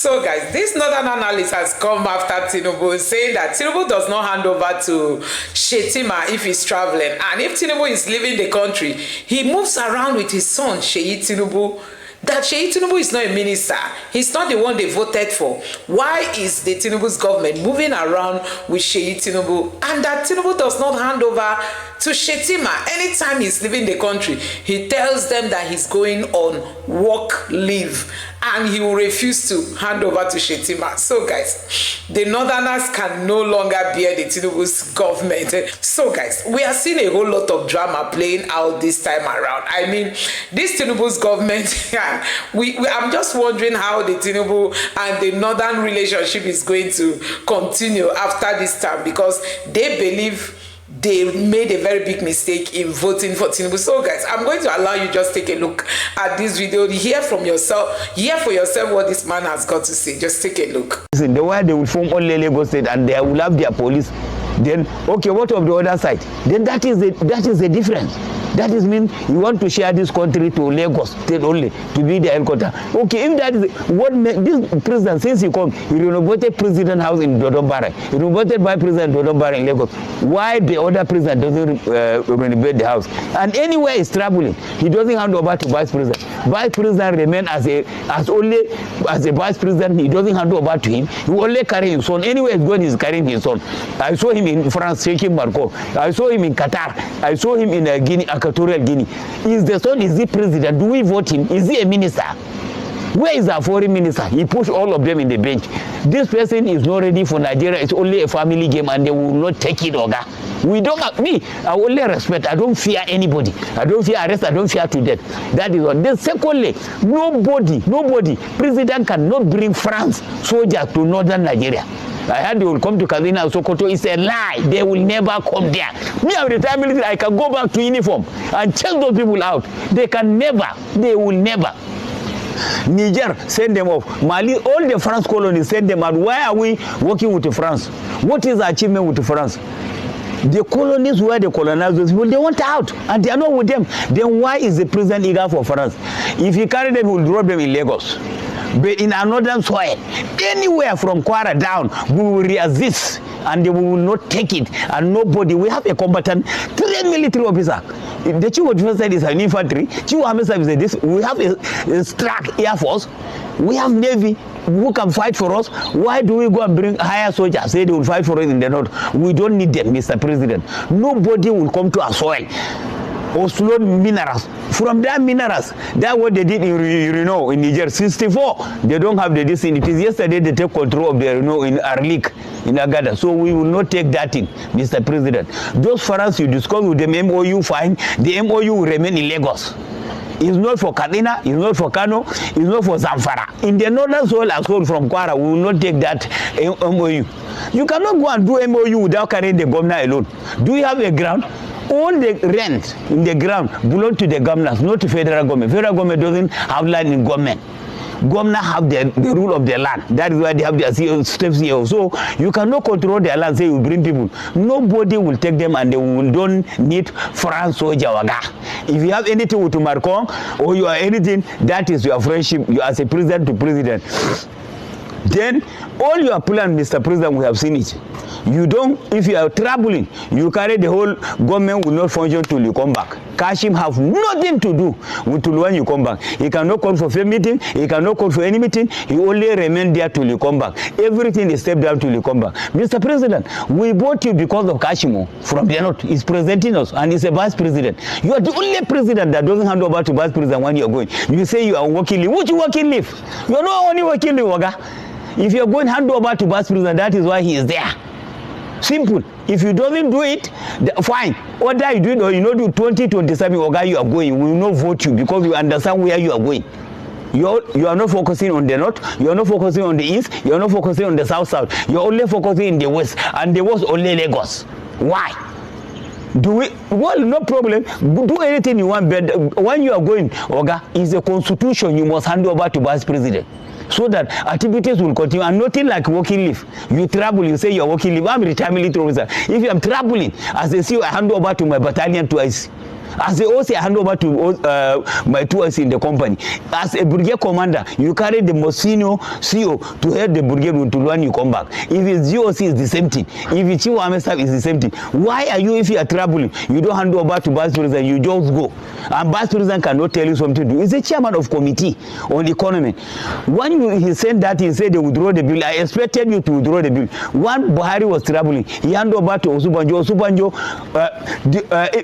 So guys, this northern analyst has come after Tinubu saying that Tinubu does not hand over to Shetima if he's traveling, and if Tinubu is leaving the country, he moves around with his son Seyi Tinubu. That Seyi Tinubu is not a minister. He's not the one they voted for. Why is the Tinubu's government moving around with Seyi Tinubu? And that Tinubu does not hand over to Shetima anytime he's leaving the country. He tells them that he's going on work leave and he will refuse to hand over to Shetima. So guys, the northerners can no longer bear the Tinubu's government. So guys, we are seeing a whole lot of drama playing out this time around. I mean, this Tinubu's government, I'm just wondering how the Tinubu and the northern relationship is going to continue after this time, because they believe they made a very big mistake in voting for Tinubu. So guys, I'm going to allow you just take a look at this video, hear for yourself what this man has got to say. Just take a look. The way they will form only Lagos State and they will have their police, then okay, what of the other side? Then that is the difference. That is mean you want to share this country to Lagos State only to be the headquarters. Okay, if that is what this president, since he come, he renovated president house in Dodobara, he renovated by President Dodobara in Lagos. Why the other president doesn't renovate the house? And anywhere is traveling, he doesn't hand over to vice president. Vice president remain as a vice president. He doesn't hand over to him. He only carry his son. Anywhere he's going, he's carrying his son. I saw him in France shaking Marco. I saw him in Qatar. I saw him in Guinea. Equatorial Guinea. Is the son, is he president? Do we vote him? Is he a minister? Where is our foreign minister? He pushed all of them in the bench. This person is not ready for Nigeria. It's only a family game and they will not take it, Oga. We don't have, me, I only respect. I don't fear anybody. I don't fear arrest. I don't fear to death. That is what. Then secondly, nobody, president cannot bring France soldiers to northern Nigeria. I heard they will come to Kaduna or Sokoto. It's a lie. They will never come there. Me, I'm retired military. I can go back to uniform and check those people out. They can never. They will never. Niger, send them off. Mali, all the France colonies, send them out. Why are we working with France? What is the achievement with France? The colonies where they colonize those people, they want out, and they are not with them. Then why is the president eager for France? If he carry them, he will drop them in Lagos. But in another soil, anywhere from Kwara down, we will resist and they will not take it. And nobody, we have a combatant, 3 military officer. The chief of defense is an infantry, chief of army service is this. We have a strike air force, we have navy who can fight for us. Why do we go and bring higher soldiers, say they will fight for us in the north? We don't need them, Mr. President. Nobody will come to our soil or slow minerals. From that minerals, that's what they did in in Niger. 64, they don't have the this in. It is yesterday they take control of the in Arlik, in Agada. So we will not take that in, Mr. President. Those France you discuss with them, MOU fine, the MOU will remain in Lagos. It's not for Kaduna, it's not for Kano, it's not for Zamfara. In the northern soil as well from Kwara, we will not take that MOU. You cannot go and do MOU without carrying the governor alone. Do you have a ground? All the rent in the ground belong to the governors, not to federal government. Federal government doesn't have land in government. Governors have the rule of the land. That is why they have their steps here. So you cannot control their land, say you bring people. Nobody will take them and they don't need France soldier waga. If you have anything with Macron or you are anything, that is your friendship. You as a president to president. Then all your plan, Mr. President, we have seen it. You don't, if you are traveling, you carry the whole government will not function till you come back. Kashim have nothing to do until when you come back. He cannot call for a meeting, he cannot call for any meeting, he only remain there till you come back. Everything is stepped down till you come back. Mr. President, we bought you because of Kashimo from the north. He's presenting us and he's a vice president. You are the only president that doesn't hand over to vice president when you are going. You say you are working leave. Which working leave? You are not only working leave, Waga. If you are going hand over to vice president, that is why he is there. Simple. If you don't do it, fine. Whether you do it or you not do 2027, Oga, you are going. We will not vote you because we understand where you are going. You are not focusing on the north. You are not focusing on the east. You are not focusing on the south. You are only focusing in the west, and the west only Lagos. Why? Well, no problem. Do anything you want, but when you are going, Oga, is a constitution you must hand over to vice president, so that activities will continue and nothing like working leave. You travel, you say you're working leave. I'm retired military officer. If I'm traveling as a CEO, I hand over to my battalion twice. As the OC, I hand over to my 2 in the company. As a brigade commander, you carry the most senior CO to head the brigade until when you come back. If it's GOC, it's the same thing. If it's Chief Army Staff, it's the same thing. Why are you, if you are traveling, you don't hand over to Vice President, you just go? And Vice President cannot tell you something to do. He's the chairman of committee on economy. When he said that, he said they withdraw the bill. I expected you to withdraw the bill. When Buhari was traveling, he handed over to Osubanjo. Osubanjo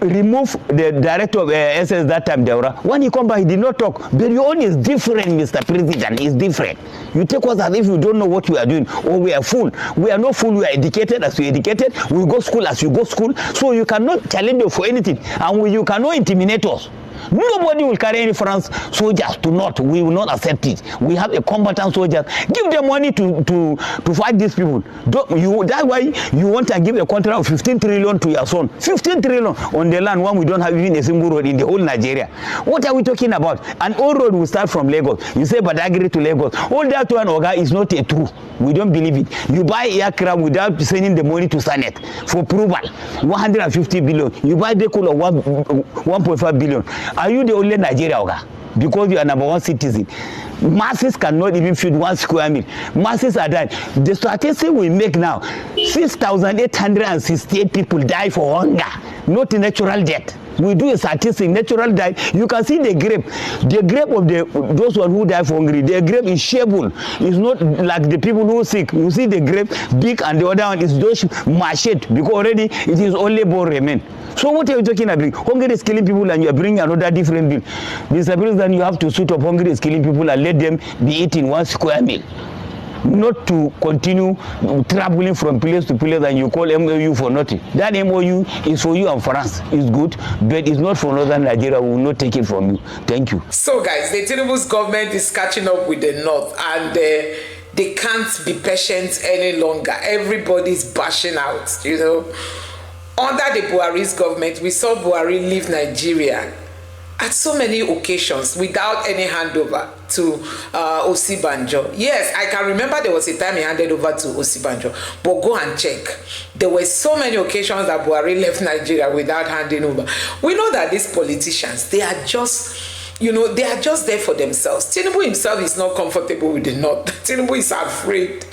removed the director of SS that time, Deora. When he come back, he did not talk. But your own is different, Mr. President. It's different. You take us as if you don't know what you are doing, or we are fool. We are not fool. We are educated as we are educated. We go school as you go school. So you cannot challenge us for anything, and you cannot intimidate us. Nobody will carry any France soldiers to not. We will not accept it. We have a combatant soldier. Give them money to fight these people. That's why you want to give a contract of 15 trillion to your son. 15 trillion on the land when we don't have even a single road in the whole Nigeria. What are we talking about? And all road will start from Lagos. You say Badagry to Lagos. All that one, Oga, is not a true. We don't believe it. You buy aircraft without sending the money to Senate for approval. 150 billion. You buy the cool of 1.5 billion. Are you the only Nigeria, Oga? Because you are number one citizen. Masses cannot even feed 1 square meal. Masses are dying. The statistic we make now, 6,868 people die for hunger, not natural death. We do a statistic, natural death. You can see the grape. The grape of those one who die for hungry, the grape is shareable. It's not like the people who are sick. You see the grape big and the other one is just machete because already it is only bone remain. So what are you talking about? Hunger is killing people and you are bringing another different bill. Mr. President, you have to suit up hunger is killing people and let them be eating 1 square meal. Not to continue traveling from place to place and you call MOU for nothing. That MOU is for you and France. It's good, but it's not for Northern Nigeria. We will not take it from you. Thank you. So guys, the Tinubu's government is catching up with the North and they can't be patient any longer. Everybody's bashing out, you know. Under the Buhari's government, we saw Buhari leave Nigeria at so many occasions without any handover to Osibanjo. Yes, I can remember there was a time he handed over to Osibanjo, but go and check. There were so many occasions that Buhari left Nigeria without handing over. We know that these politicians, they are just, you know, they are just there for themselves. Tinubu himself is not comfortable with the North. Tinubu is afraid.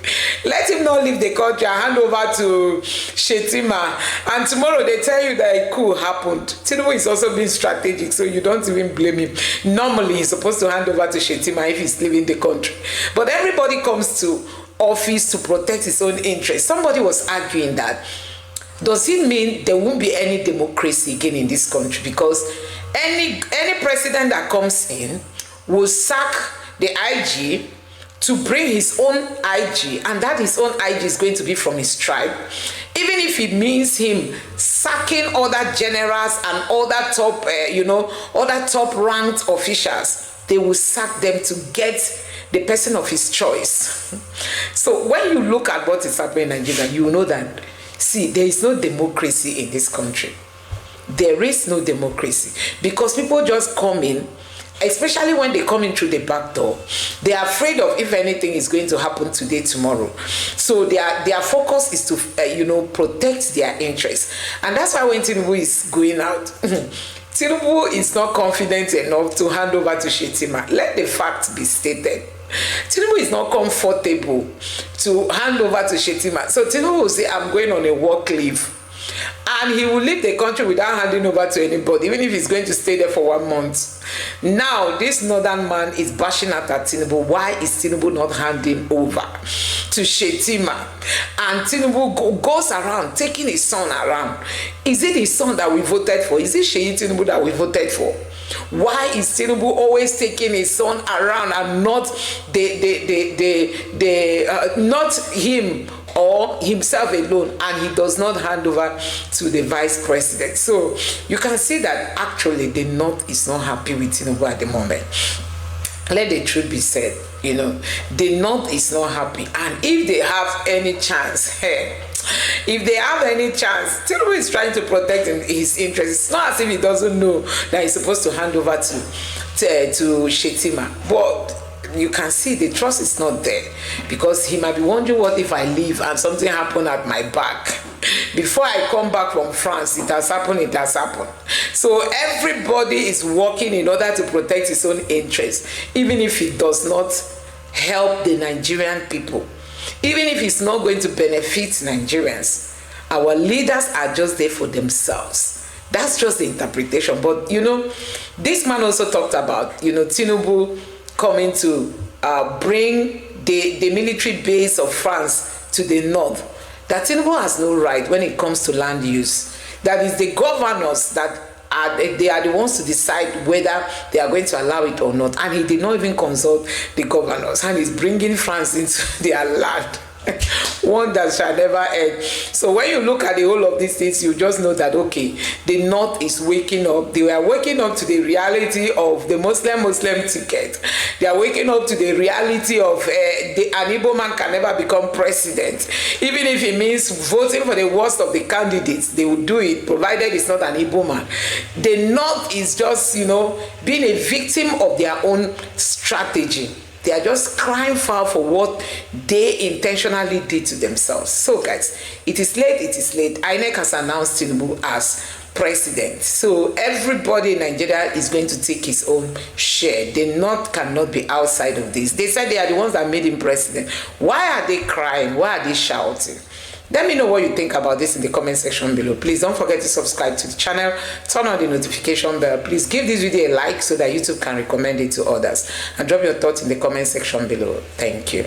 Let him not leave the country and hand over to Shetima. And tomorrow they tell you that a coup happened. Tinubu is also being strategic, so you don't even blame him. Normally, he's supposed to hand over to Shetima if he's leaving the country. But everybody comes to office to protect his own interests. Somebody was arguing that, does it mean there won't be any democracy again in this country? Because any president that comes in will sack the IG to bring his own IG, and that his own IG is going to be from his tribe, even if it means him sacking other generals and other top, other top ranked officials. They will sack them to get the person of his choice. So when you look at what is happening in Nigeria, you know that, see, there is no democracy in this country. There is no democracy because people just come in, especially when they come in through the back door. They are afraid of if anything is going to happen today, tomorrow. So their focus is to, protect their interests. And that's why when Tinubu is going out, Tinubu is not confident enough to hand over to Shetima. Let the facts be stated. Tinubu is not comfortable to hand over to Shetima. So Tinubu will say, I'm going on a work leave. And he will leave the country without handing over to anybody, even if he's going to stay there for 1 month. Now, this northern man is bashing at Tinubu. Why is Tinubu not handing over to Shetima? And Tinubu goes around, taking his son around. Is it his son that we voted for? Is it Seyi Tinubu that we voted for? Why is Tinubu always taking his son around and not not him or himself alone, and he does not hand over to the vice president? So you can see that actually the North is not happy with Tinubu at the moment. Let the truth be said, the North is not happy, and if they have any chance, if they have any chance, Tinubu is trying to protect his interests. It's not as if he doesn't know that he's supposed to hand over to Shetima, but you can see the trust is not there, because he might be wondering, what if I leave and something happened at my back? Before I come back from France, it has happened. So everybody is working in order to protect his own interests, even if it does not help the Nigerian people, even if it's not going to benefit Nigerians. Our leaders are just there for themselves. That's just the interpretation. But this man also talked about Tinubu coming to bring the military base of France to the north. That Tinubu has no right when it comes to land use. That is the governors that they are the ones to decide whether they are going to allow it or not. And he did not even consult the governors, and he's bringing France into their land. One that shall never end. So when you look at the whole of these things, you just know that okay, the north is waking up. They were waking up to the reality of the Muslim ticket. They are waking up to the reality of an Igbo man can never become president, even if it means voting for the worst of the candidates. They will do it, provided it's not an Igbo man. The north is just being a victim of their own strategy. They are just crying foul for what they intentionally did to themselves. So guys, it is late, it is late. INEC has announced Tinubu as president. So everybody in Nigeria is going to take his own share. The North cannot be outside of this. They said they are the ones that made him president. Why are they crying? Why are they shouting? Let me know what you think about this in the comment section below. Please don't forget to subscribe to the channel, turn on the notification bell. Please give this video a like so that YouTube can recommend it to others. And drop your thoughts in the comment section below. Thank you.